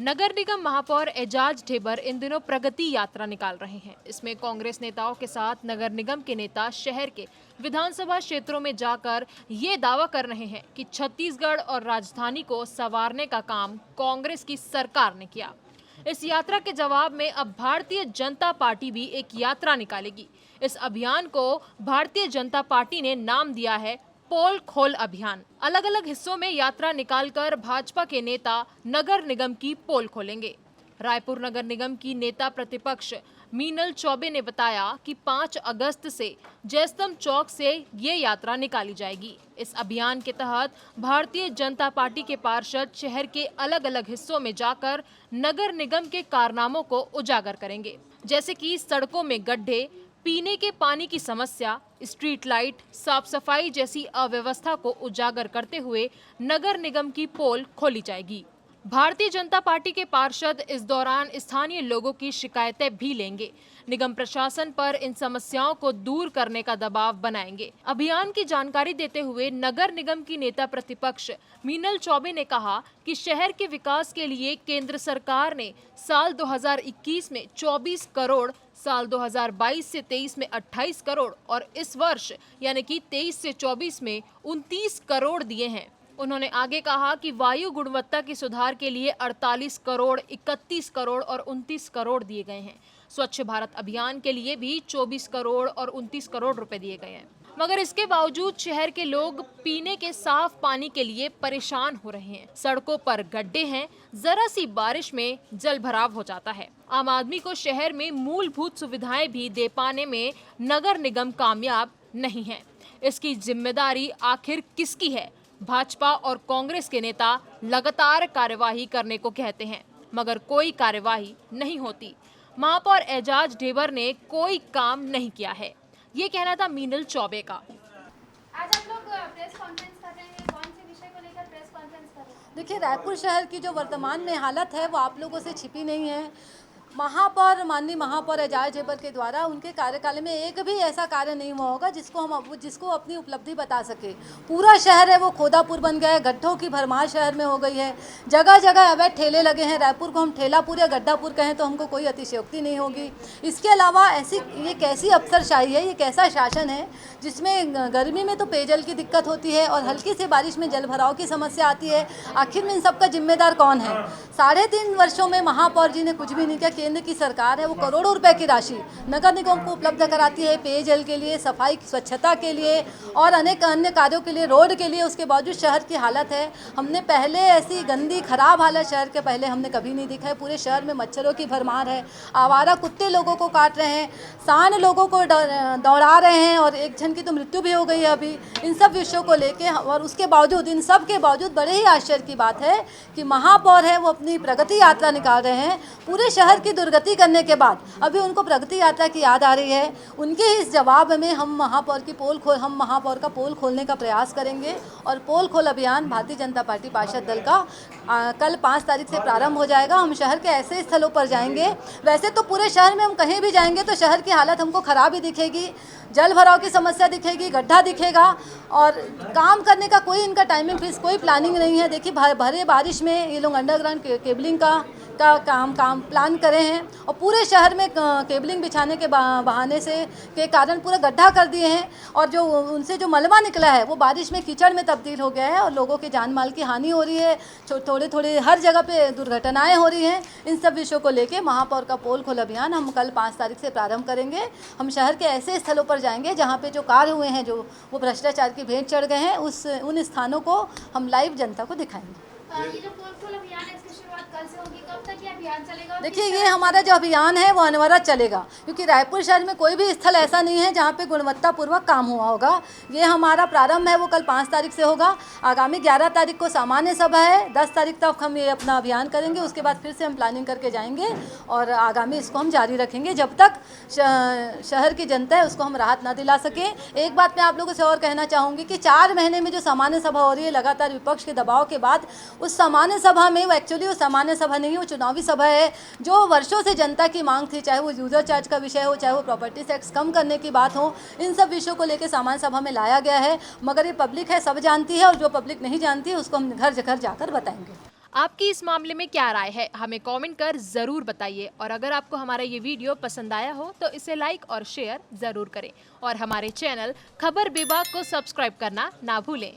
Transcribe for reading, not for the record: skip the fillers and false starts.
नगर निगम महापौर एजाज ढेबर इन दिनों प्रगति यात्रा निकाल रहे हैं। इसमें कांग्रेस नेताओं के साथ नगर निगम के नेता शहर के विधानसभा क्षेत्रों में जाकर ये दावा कर रहे हैं कि छत्तीसगढ़ और राजधानी को संवारने का काम कांग्रेस की सरकार ने किया। इस यात्रा के जवाब में अब भारतीय जनता पार्टी भी एक यात्रा निकालेगी। इस अभियान को भारतीय जनता पार्टी ने नाम दिया है पोल खोल अभियान। अलग अलग हिस्सों में यात्रा निकालकर भाजपा के नेता नगर निगम की पोल खोलेंगे। रायपुर नगर निगम की नेता प्रतिपक्ष मीनल चौबे ने बताया कि 5 अगस्त से जयस्तंभ चौक से ये यात्रा निकाली जाएगी। इस अभियान के तहत भारतीय जनता पार्टी के पार्षद शहर के अलग अलग हिस्सों में जाकर नगर निगम के कारनामों को उजागर करेंगे, जैसे कि सड़कों में गड्ढे, पीने के पानी की समस्या, स्ट्रीट लाइट, साफ सफाई जैसी अव्यवस्था को उजागर करते हुए नगर निगम की पोल खोली जाएगी। भारतीय जनता पार्टी के पार्षद इस दौरान स्थानीय लोगों की शिकायतें भी लेंगे। निगम प्रशासन पर इन समस्याओं को दूर करने का दबाव बनाएंगे। अभियान की जानकारी देते हुए नगर निगम की नेता प्रतिपक्ष मीनल चौबे ने कहा कि शहर के विकास के लिए केंद्र सरकार ने साल 2021 में 24 करोड़, साल 2022 से 23 में 28 करोड़ और इस वर्ष यानी कि 23 से 24 में 29 करोड़ दिए हैं। उन्होंने आगे कहा कि वायु गुणवत्ता के सुधार के लिए 48 करोड़, 31 करोड़ और 29 करोड़ दिए गए हैं। स्वच्छ भारत अभियान के लिए भी 24 करोड़ और 29 करोड़ रुपए दिए गए हैं। मगर इसके बावजूद शहर के लोग पीने के साफ पानी के लिए परेशान हो रहे हैं। सड़कों पर गड्ढे हैं, जरा सी बारिश में जल भराव हो जाता है। आम आदमी को शहर में मूलभूत सुविधाएं भी दे पाने में नगर निगम कामयाब नहीं है। इसकी जिम्मेदारी आखिर किसकी है? भाजपा और कांग्रेस के नेता लगातार कार्यवाही करने को कहते हैं, मगर कोई कार्यवाही नहीं होती। महापौर एजाज ढेबर ने कोई काम नहीं किया है, ये कहना था मीनल चौबे का। आज आप लोग प्रेस कॉन्फ्रेंस कर रहे हैं, कौन से विषय को लेकर प्रेस कॉन्फ्रेंस कर रहे हैं? देखिए, रायपुर शहर की जो वर्तमान में हालत है वो आप लोगों से छिपी नहीं है। माननीय महापौर एजाज ढेबर के द्वारा उनके कार्यकाल में एक भी ऐसा कार्य नहीं हुआ होगा जिसको अपनी उपलब्धि बता सके। पूरा शहर है वो खोदापुर बन गया है, गड्ढों की भरमार शहर में हो गई है। जगह जगह अवैध ठेले लगे हैं। रायपुर को हम ठेलापुर या गड्ढापुर कहें तो हमको कोई अतिशयोक्ति नहीं होगी। इसके अलावा ये कैसी अफसरशाही है, ये कैसा शासन है जिसमें गर्मी में तो पेयजल की दिक्कत होती है और हल्की से बारिश में जल भराव की समस्या आती है। आखिर में इन सबका जिम्मेदार कौन है? 3.5 वर्षों में महापौर जी ने कुछ भी नहीं किया। केंद्र की सरकार है वो करोड़ों रुपए की राशि नगर निगम को उपलब्ध कराती है, पेयजल के लिए, सफाई स्वच्छता के लिए और अनेक अन्य कार्यों के लिए, रोड के लिए। उसके बावजूद शहर की हालत है, हमने पहले ऐसी गंदी खराब हालत शहर के पहले हमने कभी नहीं देखा है। पूरे शहर में मच्छरों की भरमार है, आवारा कुत्ते लोगों को काट रहे हैं, सांड लोगों को दौड़ा रहे हैं और एक जन की तो मृत्यु भी हो गई है अभी। इन सब विषयों को लेके और उसके बावजूद, इन सब के बावजूद बड़े ही आश्चर्य की बात है कि महापौर है वो अपनी प्रगति यात्रा निकाल रहे हैं। पूरे शहर की दुर्गति करने के बाद अभी उनको प्रगति यात्रा की याद आ रही है। उनके इस जवाब में हम महापौर का पोल खोलने का प्रयास करेंगे और पोल खोल अभियान भारतीय जनता पार्टी पार्षद दल का कल 5 तारीख से प्रारंभ हो जाएगा। हम शहर के ऐसे स्थलों पर जाएंगे, वैसे तो पूरे शहर में हम कहीं भी जाएंगे तो शहर की हालत हमको खराब ही दिखेगी, जल भराव की समस्या दिखेगी, गड्ढा दिखेगा और काम करने का कोई इनका टाइमिंग फिक्स, कोई प्लानिंग नहीं है। देखिए, भरे बारिश में ये लोग अंडरग्राउंड केबलिंग का काम प्लान करे हैं और पूरे शहर में केबलिंग बिछाने के बहाने से के कारण पूरा गड्ढा कर दिए हैं और जो उनसे जो मलबा निकला है वो बारिश में कीचड़ में तब्दील हो गया है और लोगों के जान माल की हानि हो रही है। थोड़े हर जगह पे दुर्घटनाएं हो रही हैं। इन सब विषयों को लेके महापौर का पोल खोल अभियान हम कल 5 तारीख से प्रारंभ करेंगे। हम शहर के ऐसे स्थलों पर जाएंगे जहाँ पे जो कार्य हुए हैं, जो वो भ्रष्टाचार की भेंट चढ़ गए हैं, उन स्थानों को हम लाइव जनता को दिखाएंगे। ये जो पोल खोल अभियान है इसकी शुरुआत कल से होगी, कब तक ये अभियान चलेगा? देखिए, ये हमारा जो अभियान है वो अनवरत चलेगा, क्योंकि रायपुर शहर में कोई भी स्थल ऐसा नहीं है जहाँ पे गुणवत्तापूर्वक काम हुआ होगा। ये हमारा प्रारंभ है वो कल 5 तारीख से होगा। आगामी 11 तारीख को सामान्य सभा है, 10 तारीख तक हम ये अपना अभियान करेंगे। उसके बाद फिर से हम प्लानिंग करके जाएंगे और आगामी इसको हम जारी रखेंगे जब तक शहर की जनता है उसको हम राहत ना दिला सके। एक बात मैं आप लोगों से और कहना चाहूँगी कि 4 महीने में जो सामान्य सभा हो रही है लगातार विपक्ष के दबाव के बाद, उस सामान्य सभा में वो एक्चुअली वो सामान्य सभा नहीं है, वो चुनावी सभा है। जो वर्षों से जनता की मांग थी, चाहे वो यूजर चार्ज का विषय हो, चाहे वो प्रॉपर्टी टैक्स कम करने की बात हो, इन सब विषयों को लेकर सामान्य सभा में लाया गया है। मगर ये पब्लिक है, सब जानती है और जो पब्लिक नहीं जानती है उसको हम घर घर जाकर बताएंगे। आपकी इस मामले में क्या राय है, हमें कमेंट कर जरूर बताइए। और अगर आपको हमारा ये वीडियो पसंद आया हो तो इसे लाइक और शेयर जरूर करें और हमारे चैनल खबर विभाग को सब्सक्राइब करना ना भूलें।